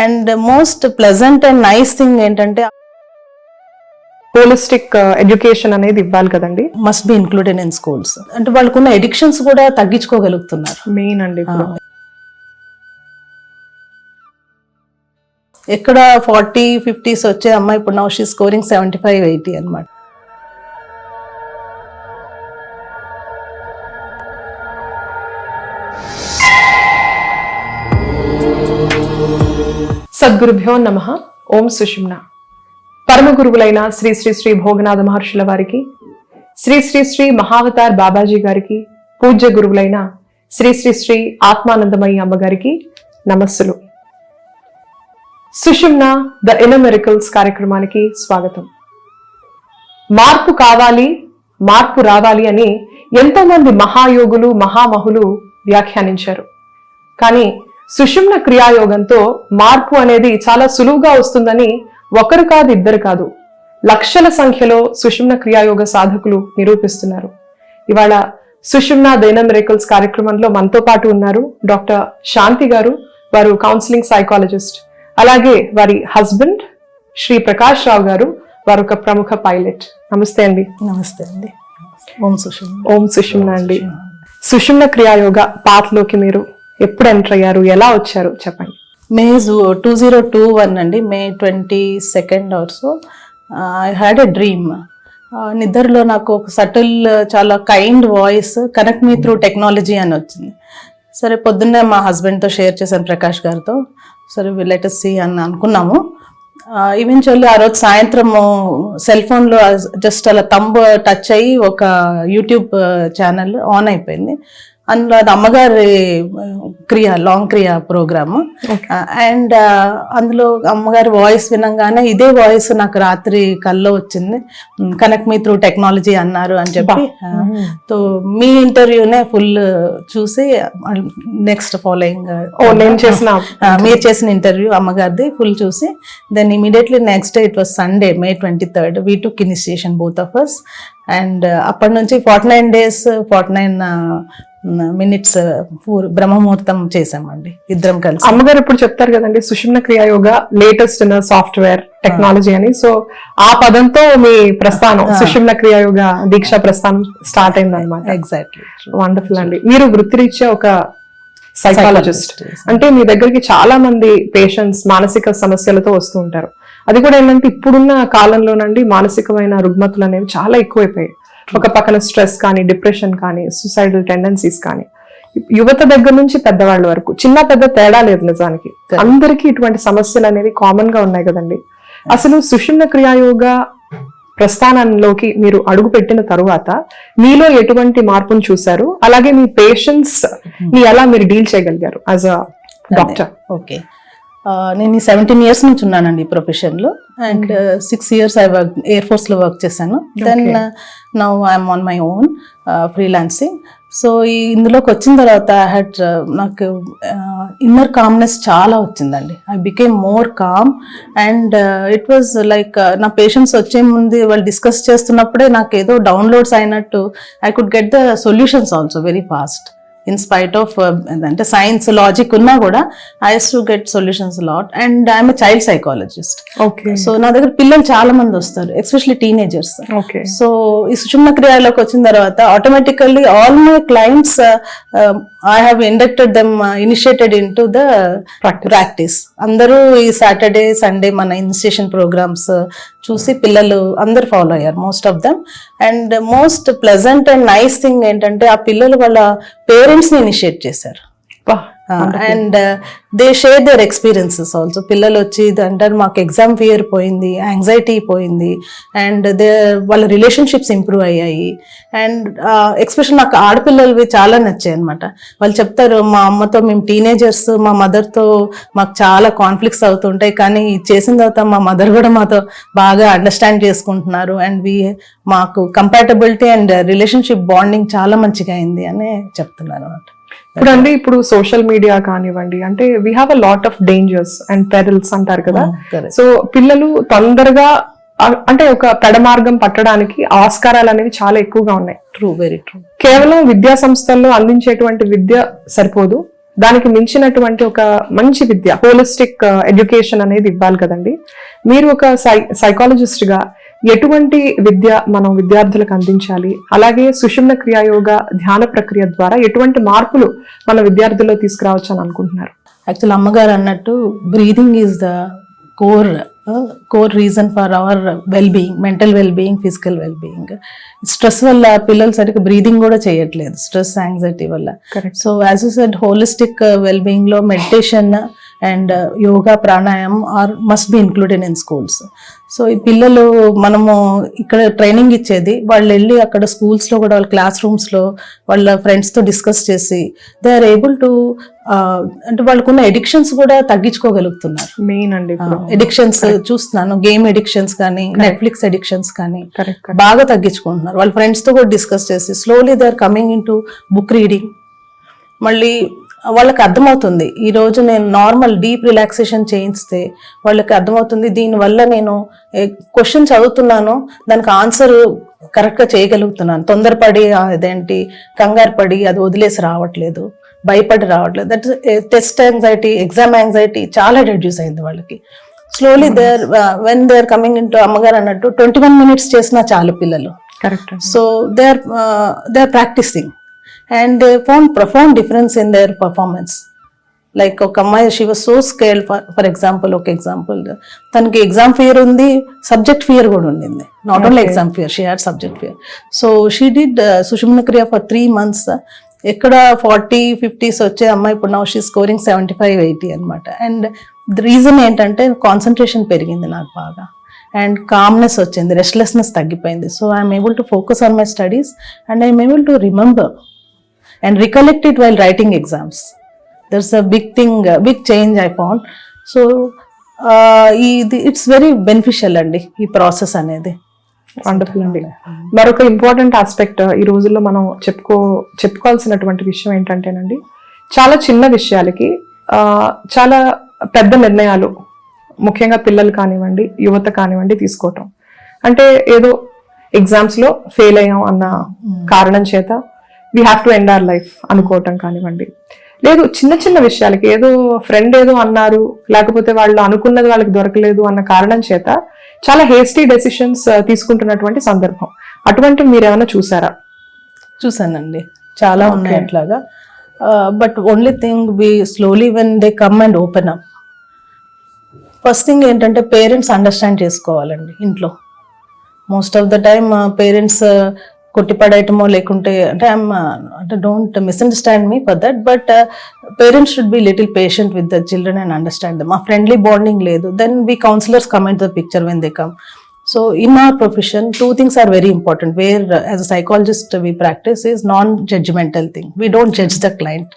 And most pleasant and nice thing ఏంటంటే holistic education అనేది ఇవ్వాలి కదండి, must be included in schools. అంటే వాళ్ళకున్న ఎడిక్షన్స్ కూడా తగ్గించుకోగలుగుతున్నారు. మెయిన్ అండి. ఇప్పుడు ఎక్కడ 40-50s వచ్చే అమ్మాయి ఇప్పుడు నౌ షీ స్కోరింగ్ 75-80 అనమాట. సద్గురుభ్యో నమః. ఓం సుషుమ్న. పరమ గురువులైన శ్రీ శ్రీ శ్రీ భోగనాథ మహర్షుల వారికి, శ్రీ శ్రీ శ్రీ మహావతార్ బాబాజీ గారికి, పూజ్య గురువులైన శ్రీ శ్రీ శ్రీ ఆత్మానందమయి అమ్మగారికి నమస్సులు. సుషుమ్న ద ఇన్నర్ మిరకల్స్ కార్యక్రమానికి స్వాగతం. మార్పు కావాలి, మార్పు రావాలి అని ఎంతో మంది మహాయోగులు మహామహులు వ్యాఖ్యానించారు. కానీ సుషుమ్న క్రియాయోగంతో మార్పు అనేది చాలా సులువుగా వస్తుందని ఒకరు కాదు, ఇద్దరు కాదు, లక్షల సంఖ్యలో సుషుమ్న క్రియాయోగ సాధకులు నిరూపిస్తున్నారు. ఇవాళ సుషుమ్న ద ఇన్నర్ మిరకల్స్ కార్యక్రమంలో మనతో పాటు ఉన్నారు డాక్టర్ శాంతి గారు. వారు కౌన్సిలింగ్ సైకాలజిస్ట్. అలాగే వారి హస్బెండ్ శ్రీ ప్రకాష్ రావు గారు, వారు ఒక ప్రముఖ పైలట్. నమస్తే అండి. నమస్తే అండి. ఓం సుషుమ్న. ఓం సుషుమ్న అండి. సుషుమ్న క్రియాయోగ పాత్లోకి మీరు ఎప్పుడు ఎంటర్ అయ్యారు, ఎలా వచ్చారు చెప్పండి. మే 2021 అండి, May 22nd also I had a dream. నిద్రలో నాకు ఒక సటిల్ చాలా kind voice, connect me through technology అని వచ్చింది. సరే పొద్దున్నే మా హస్బెండ్తో షేర్ చేశాను, ప్రకాష్ గారితో. సరే లెట్ us see అని అనుకున్నాము. ఈవెన్చువల్లీ ఆ రోజు సాయంత్రము సెల్ ఫోన్లో జస్ట్ అలా తంబ్ టచ్ అయ్యి ఒక యూట్యూబ్ ఛానల్ ఆన్ అయిపోయింది. అందులో అది అమ్మగారి లాంగ్ క్రియ ప్రోగ్రామ్. అండ్ అందులో అమ్మగారి వాయిస్ వినంగానే ఇదే వాయిస్ నాకు రాత్రి కల్లో వచ్చింది. కనెక్ట్ మీ త్రూ టెక్నాలజీ అన్నారు అని చెప్పి, సో మీ ఇంటర్వ్యూనే ఫుల్ చూసి నెక్స్ట్ ఫాలోయింగ్ మీరు చేసిన ఇంటర్వ్యూ అమ్మగారిది ఫుల్ చూసి, then immediately next day it was Sunday, May 23rd we took initiation both of us. And అప్పటి నుంచి 49 days 49 minutes బ్రహ్మముహూర్తం చేసామండి ఇద్దరం కలిసి. అమ్మగారు ఇప్పుడు చెప్తారు కదండి Sushumna Kriya Yoga latest in software technology అని. సో ఆ పదంతో మీ ప్రస్థానం సుషుమ్న క్రియాయోగ దీక్ష ప్రస్థానం స్టార్ట్ అయింది అనమాట. ఎగ్జాక్ట్లీ. వండర్ఫుల్ అండి. మీరు వృత్తిరీత్యా ఒక సైకాలజిస్ట్. అంటే మీ దగ్గరికి చాలా మంది పేషెంట్స్ మానసిక సమస్యలతో వస్తూ ఉంటారు. అది కూడా ఏంటంటే ఇప్పుడున్న కాలంలోనండి మానసికమైన రుగ్మతులు అనేవి చాలా ఎక్కువైపోయాయి. ఒక పక్కన స్ట్రెస్ కానీ, డిప్రెషన్ కానీ, సూసైడల్ టెండెన్సీస్ కానీ, యువత దగ్గర నుంచి పెద్దవాళ్ళ వరకు చిన్న పెద్ద తేడా లేదు. నిజానికి అందరికీ ఇటువంటి సమస్యలు అనేవి కామన్ గా ఉన్నాయి కదండి. అసలు సుషుమ్న క్రియాయోగ ప్రస్థానంలోకి మీరు అడుగు పెట్టిన తరువాత మీలో ఎటువంటి మార్పును చూశారు, అలాగే మీ పేషెంట్స్ ని ఎలా మీరు డీల్ చేయగలిగారు యాజ్ అ డాక్టర్? ఓకే, నేను 17 years నుంచి ఉన్నానండి ఈ ప్రొఫెషన్లో. And 6 years I work air ఫోర్స్లో వర్క్ చేశాను. Then now I'm on my own freelancing. So ఇందులోకి వచ్చిన తర్వాత నాకు ఇన్నర్ కామ్నెస్ చాలా వచ్చిందండి. I became more calm. And it was like నా పేషెంట్స్ వచ్చే ముందు వాళ్ళు డిస్కస్ చేస్తున్నప్పుడే నాకు ఏదో డౌన్లోడ్స్ అయినట్టు I could get the solutions also very fast. In spite of అంటే సైన్స్ లాజిక్ ఉన్నా కూడా I use to get solutions lot. And I'm a child psychologist. So నా దగ్గర పిల్లలు చాలా మంది వస్తారు, ఎస్పెషల్లీ టీనేజర్స్. సో ఈ సుషుమ్న క్రియాలోకి వచ్చిన తర్వాత automatically all my clients I have inducted them initiated in to the practice. అందరూ ఈ సాటర్డే సండే మన ఇనిషియేషన్ ప్రోగ్రామ్స్ చూసి పిల్లలు అందరు ఫాలో అయ్యారు, most of them. And most pleasant and nice thing ఏంటంటే ఆ పిల్లలు వాళ్ళ పేరెంట్స్ ని ఇనిషియేట్ చేశారు. And they share their experiences also. పిల్లలు వచ్చి అంటారు మాకు ఎగ్జామ్ ఫియర్ పోయింది, యాంగ్జైటీ పోయింది, అండ్ వాళ్ళ రిలేషన్షిప్స్ ఇంప్రూవ్ అయ్యాయి. అండ్ ఎక్స్పెషల్ నాకు ఆడపిల్లలవి చాలా నచ్చాయి అనమాట. వాళ్ళు చెప్తారు మా అమ్మతో మేము టీనేజర్స్, మా మదర్తో మాకు చాలా కాన్ఫ్లిక్ట్స్ అవుతుంటాయి, కానీ చేసిన తర్వాత మా మదర్ కూడా మాతో బాగా అండర్స్టాండ్ చేసుకుంటున్నారు. అండ్ మాకు కంపాటబిలిటీ అండ్ రిలేషన్షిప్ బాండింగ్ చాలా మంచిగా అయింది అని చెప్తున్నారు అనమాట. ఇప్పుడు సోషల్ మీడియా కానివ్వండి, అంటే we have a lot of dangers and pearls అంటారు కదా. సో పిల్లలు తొందరగా అంటే ఒక పెడమార్గం పట్టడానికి ఆస్కారాలు అనేవి చాలా ఎక్కువగా ఉన్నాయి. True, very true. కేవలం విద్యా సంస్థల్లో అందించేటువంటి విద్య సరిపోదు, దానికి మించినటువంటి ఒక మంచి విద్య, హోలిస్టిక్ ఎడ్యుకేషన్ అనేది ఇవ్వాలి కదండి. మీరు ఒక సైకాలజిస్ట్ గా ఎటువంటి విద్య మనం విద్యార్థులకు అందించాలి, అలాగే సుషుమ్న క్రియాయోగ ధ్యాన ప్రక్రియ ద్వారా ఎటువంటి మార్పులు మన విద్యార్థుల్లో తీసుకురావచ్చు అని అనుకుంటున్నారు? యాక్చువల్ అమ్మగారు అన్నట్టు breathing is the core reason for our well being, mental well being, physical well being. Stress వల్ల పిల్లలు సరిగ్గా బ్రీదింగ్ కూడా చేయట్లేదు, స్ట్రెస్ యాంగ్జైటీ వల్ల. So as you said, holistic well being లో meditation and yoga, pranayama are must be included in schools. So ఈ పిల్లలు మనము ఇక్కడ ట్రైనింగ్ ఇచ్చేది, వాళ్ళు వెళ్ళి అక్కడ స్కూల్స్లో కూడా వాళ్ళ క్లాస్ రూమ్స్లో వాళ్ళ ఫ్రెండ్స్తో డిస్కస్ చేసి దే ఆర్ ఏబుల్ టు, అంటే వాళ్ళకున్న ఎడిక్షన్స్ కూడా తగ్గించుకోగలుగుతున్నారు. మెయిన్ అండి ఎడిక్షన్స్ చూస్తున్నాను, గేమ్ ఎడిక్షన్స్ కానీ, నెట్ఫ్లిక్స్ ఎడిక్షన్స్ కానీ బాగా తగ్గించుకుంటున్నారు. వాళ్ళ ఫ్రెండ్స్తో కూడా డిస్కస్ చేసి slowly they are coming in to book reading. మళ్ళీ వాళ్ళకి అర్థమవుతుంది, ఈరోజు నేను నార్మల్ డీప్ రిలాక్సేషన్ చేయిస్తే వాళ్ళకి అర్థమవుతుంది, దీనివల్ల నేను క్వశ్చన్ చదువుతున్నాను, దానికి ఆన్సర్ కరెక్ట్గా చేయగలుగుతున్నాను, తొందరపడి అదేంటి కంగారు పడి అది వదిలేసి రావట్లేదు, భయపడి రావట్లేదు. That test anxiety, exam anxiety చాలా రెడ్యూస్ అయింది వాళ్ళకి. Slowly there when they are coming in to, అమ్మగారు అన్నట్టు 21 minutes చేసినా చాలు పిల్లలు. Correct. So they are practicing and they found profound difference in their performance. Like ఒక అమ్మాయి, she was so scared, for example, ఒక ఎగ్జాంపుల్, తనకి ఎగ్జామ్ ఫియర్ ఉంది, సబ్జెక్ట్ ఫియర్ కూడా ఉండింది. Not only exam fear, she had subject fear. So she did Sushumna Kriya for 3 months. ఎక్కడ 40-50s వచ్చే అమ్మాయి ఇప్పుడు నౌ షీ స్కోరింగ్ 75-80 అనమాట. అండ్ ద రీజన్ ఏంటంటే కాన్సన్ట్రేషన్ పెరిగింది నాకు బాగా, అండ్ కామ్నెస్ వచ్చింది, రెస్ట్లెస్నెస్ తగ్గిపోయింది. So I'm able to focus on my studies and I'm able to remember and recollect it while writing exams. There's a big thing, big change I found. So it's very beneficial అండి ఈ process అనేది. Wonderful అండి. మరొక important aspect ఈ రోజుల్లో మనం చెప్పుకోవాల్సినటువంటి విషయం ఏంటంటేనండి, చాలా చిన్న విషయాలకి చాలా పెద్ద నిర్ణయాలు, ముఖ్యంగా పిల్లలు కానివ్వండి, యువత కానివ్వండి తీసుకోవటం. అంటే ఏదో ఎగ్జామ్స్ లో ఫెయిల్ అయ్యాం అన్న కారణం చేత we have to end our life అనుకోవటం కానివ్వండి, లేదు చిన్న చిన్న విషయాలకి ఏదో ఫ్రెండ్ ఏదో అన్నారు, లేకపోతే వాళ్ళు అనుకున్నది వాళ్ళకి దొరకలేదు అన్న కారణం చేత చాలా హేస్టీ డెసిషన్స్ తీసుకుంటున్నటువంటి సందర్భం. అటువంటి మీరు ఏమైనా చూసారా? చూసానండి, చాలా ఉన్నాయి అట్లాగా. But only thing, we slowly when they come and open up, first thing ఏంటంటే పేరెంట్స్ అండర్స్టాండ్ చేసుకోవాలండి. ఇంట్లో most of the time parents కొట్టిపడేయటమో లేకుంటే, అంటే don't misunderstand me for that, but parents should be little patient with the children and understand them. ఆ friendly bonding లేదు, then we counsellors come in to the picture when they come. So in our profession, 2 things are very important, where as a psychologist we practice is non-judgmental thing. We don't judge the client,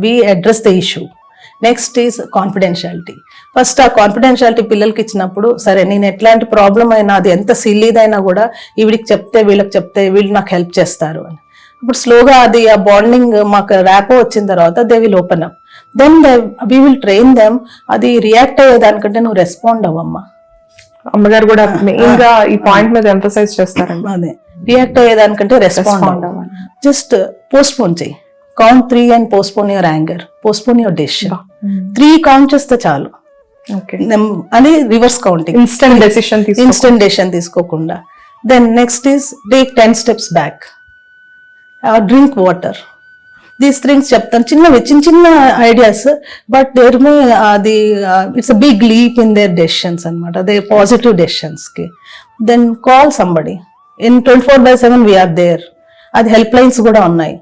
we address the issue. Next is confidentiality. First ఆ confidentiality పిల్లలకి ఇచ్చినప్పుడు, సరే నేను ఎట్లాంటి problem అయినా, అది ఎంత సిల్లీదైనా కూడా వీడికి చెప్తే, వీళ్ళకి చెప్తే వీళ్ళు నాకు హెల్ప్ చేస్తారు అని. ఇప్పుడు స్లోగా అది ఆ బాండింగ్ మాకు ర్యాపో వచ్చిన తర్వాత they will open up. Then we will train them. అది రియాక్ట్ అయ్యేదానికంటే నువ్వు రెస్పాండ్ అవ్వమ్మా. అమ్మగారు కూడా మెయిన్ గా ఈ పాయింట్ మీద ఎంఫసైజ్ చేస్తారండి. అదే, రియాక్ట్ అయ్యేదానికంటే రెస్పాండ్ అవ్వాలి. జస్ట్ పోస్ట్పోన్ చెయ్యి. Count 3 and postpone your anger, postpone your decision. 3 count చేస్తే చాలు. అది రివర్స్ కౌంటింగ్, ఇన్స్టెంట్ డెసిషన్ తీసుకోకుండా. Then next is take 10 steps back, drink water. These things చెప్తాను, చిన్న ఐడియాస్, బట్ దేర్ మే అది it's a big leap in there decisions అనమాట, they positive decisions కి. Then call somebody. In 24/7 we're there. అది help lines కూడా ఉన్నాయి.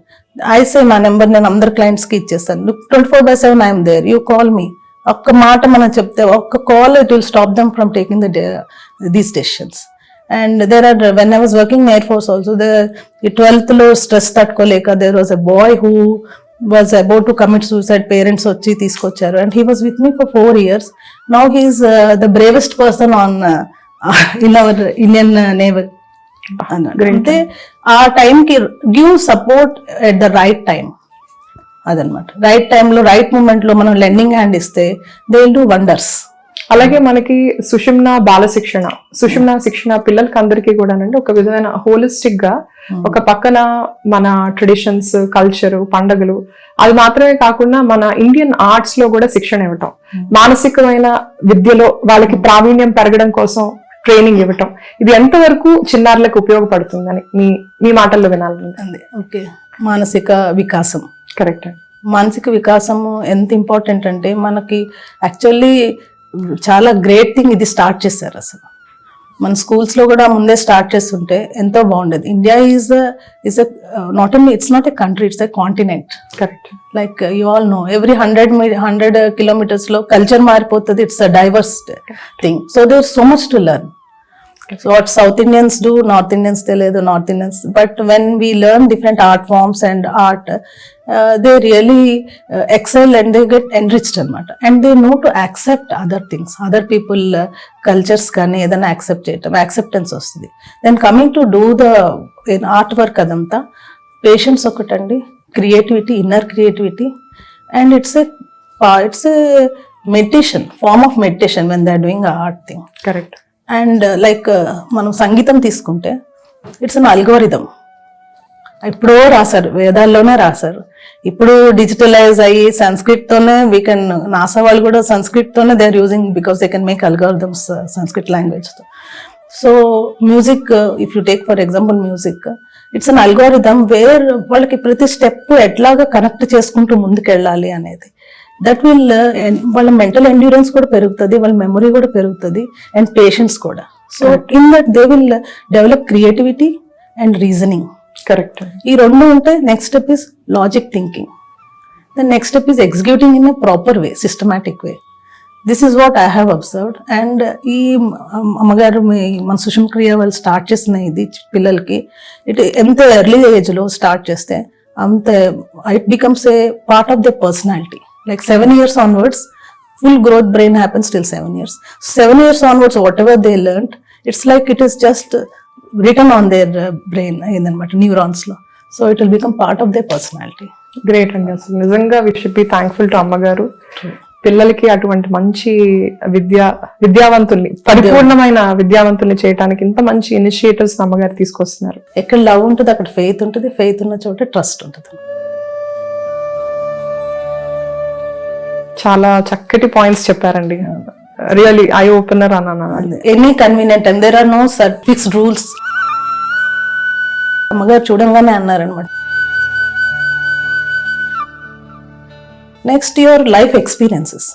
ఐసే నా number నేను అందరు క్లయింట్స్కి ఇచ్చేస్తాను. 24/7 I'm there, you call me. ఒక్క మాట మనం చెప్తే, ఒక్క call, it will stop them from taking these decisions. And there are, when I was working in air force also, ఈ 12th లో స్ట్రెస్ తట్టుకోలేక there was a boy who was about to commit suicide. Parents వచ్చి తీసుకొచ్చారు, and he was with me for 4 years. Now he's the bravest person on in our Indian navy. అంటే ఆ టైంకి give support at the right time, అదనమాట. Right టైంలో, right మూమెంట్లో మనం lending hand ఇస్తే దే విల్ డూ వండర్స్. అలాగే మనకి సుషుమ్న బాల శిక్షణ, సుషుమ్న శిక్షణ పిల్లలకి అందరికీ కూడా ఒక విధమైన హోలిస్టిక్ గా ఒక పక్కన మన ట్రెడిషన్స్, కల్చర్, పండుగలు అది మాత్రమే కాకుండా మన ఇండియన్ ఆర్ట్స్ లో కూడా శిక్షణ ఇవ్వటం, మానసికమైన విద్యలో వాళ్ళకి ప్రావీణ్యం పెరగడం కోసం ట్రైనింగ్ ఇవ్వటం, ఇది ఎంతవరకు చిన్నారులకు ఉపయోగపడుతుందని మీ మాటల్లో వినాలండి. ఓకే, మానసిక వికాసం. కరెక్ట్. మానసిక వికాసం ఎంత ఇంపార్టెంట్ అంటే మనకి యాక్చువల్లీ చాలా గ్రేట్ థింగ్ ఇది స్టార్ట్ చేశారు. అసలు మన స్కూల్స్లో కూడా ముందే స్టార్ట్ చేస్తుంటే ఎంతో బాగుండేది. India is not only, it's not a country, it's a continent. Correct. Like you all know, every 100 కిలోమీటర్స్లో కల్చర్ మారిపోతుంది. It's a diverse thing. So there so much to learn. So what South Indians do, North Indians తెలియదు, North Indians. But when we learn different art forms and art, they really excel and they get enriched అనమాట. And they know to accept other things, other people cultures కానీ ఏదైనా accept చేయటం, acceptance వస్తుంది. Then coming to do the art work అదంతా patience ఒకటండి, creativity, inner creativity, and it's a meditation, form of meditation when they are doing a art thing. Correct. And like మనం సంగీతం తీసుకుంటే it's an algorithm. ఎప్పుడో రాశారు, వేదాల్లోనే రాశారు. ఇప్పుడు digitalise అయ్యి సంస్కృత్తోనే నాసా వాళ్ళు కూడా సంస్కృత్తోనే they are using, because they can make algorithms Sanskrit లాంగ్వేజ్తో. So music, if you take for example music, it's an algorithm where వాళ్ళకి ప్రతి స్టెప్ ఎట్లాగా కనెక్ట్ చేసుకుంటూ ముందుకెళ్ళాలి అనేది. దట్ విల్ వాళ్ళ మెంటల్ ఎండ్యూరెన్స్ కూడా పెరుగుతుంది, వాళ్ళ మెమొరీ కూడా పెరుగుతుంది, అండ్ పేషెన్స్ కూడా. So in that they will develop creativity and reasoning. Correct. ఈ రెండు ఉంటే next step is logic thinking. The next step is executing in a proper way, systematic way. This is what I have observed. And ఈ అమ్మగారు మన సుషుమ్న క్రియ వాళ్ళు start చేసిన ఇది పిల్లలకి ఎంత ఎర్లీ ఏజ్లో స్టార్ట్ చేస్తే అంత it becomes a part of the personality. Like 7 years onwards, full growth brain happens till 7 years. 7 years onwards, whatever they learned, it's like it is just written on their brain, neurons lo. So it will become part of their personality. Great అండి. అసలు నిజంగా we should be thankful to అమ్మగారు. పిల్లలకి అటువంటి మంచి విద్యావంతుల్ని, పరిపూర్ణమైన విద్యావంతుల్ని చేయడానికి ఇంత మంచి ఇనిషియేటివ్స్ అమ్మగారు తీసుకొస్తున్నారు. ఎక్కడ లవ్ ఉంటుంది అక్కడ ఫెయిత్ ఉంటుంది, ఫెయిత్ ఉన్న చోట ట్రస్ట్ ఉంటుంది. చాలా చక్కటి పాయింట్స్ చెప్పారండి. రియల్లీ ఐ ఓపెనర్ అన్నా. Any convenient and there are no fixed rules. అమ్మగారు చూడంగానే అన్నారనమాట. Next your life experiences.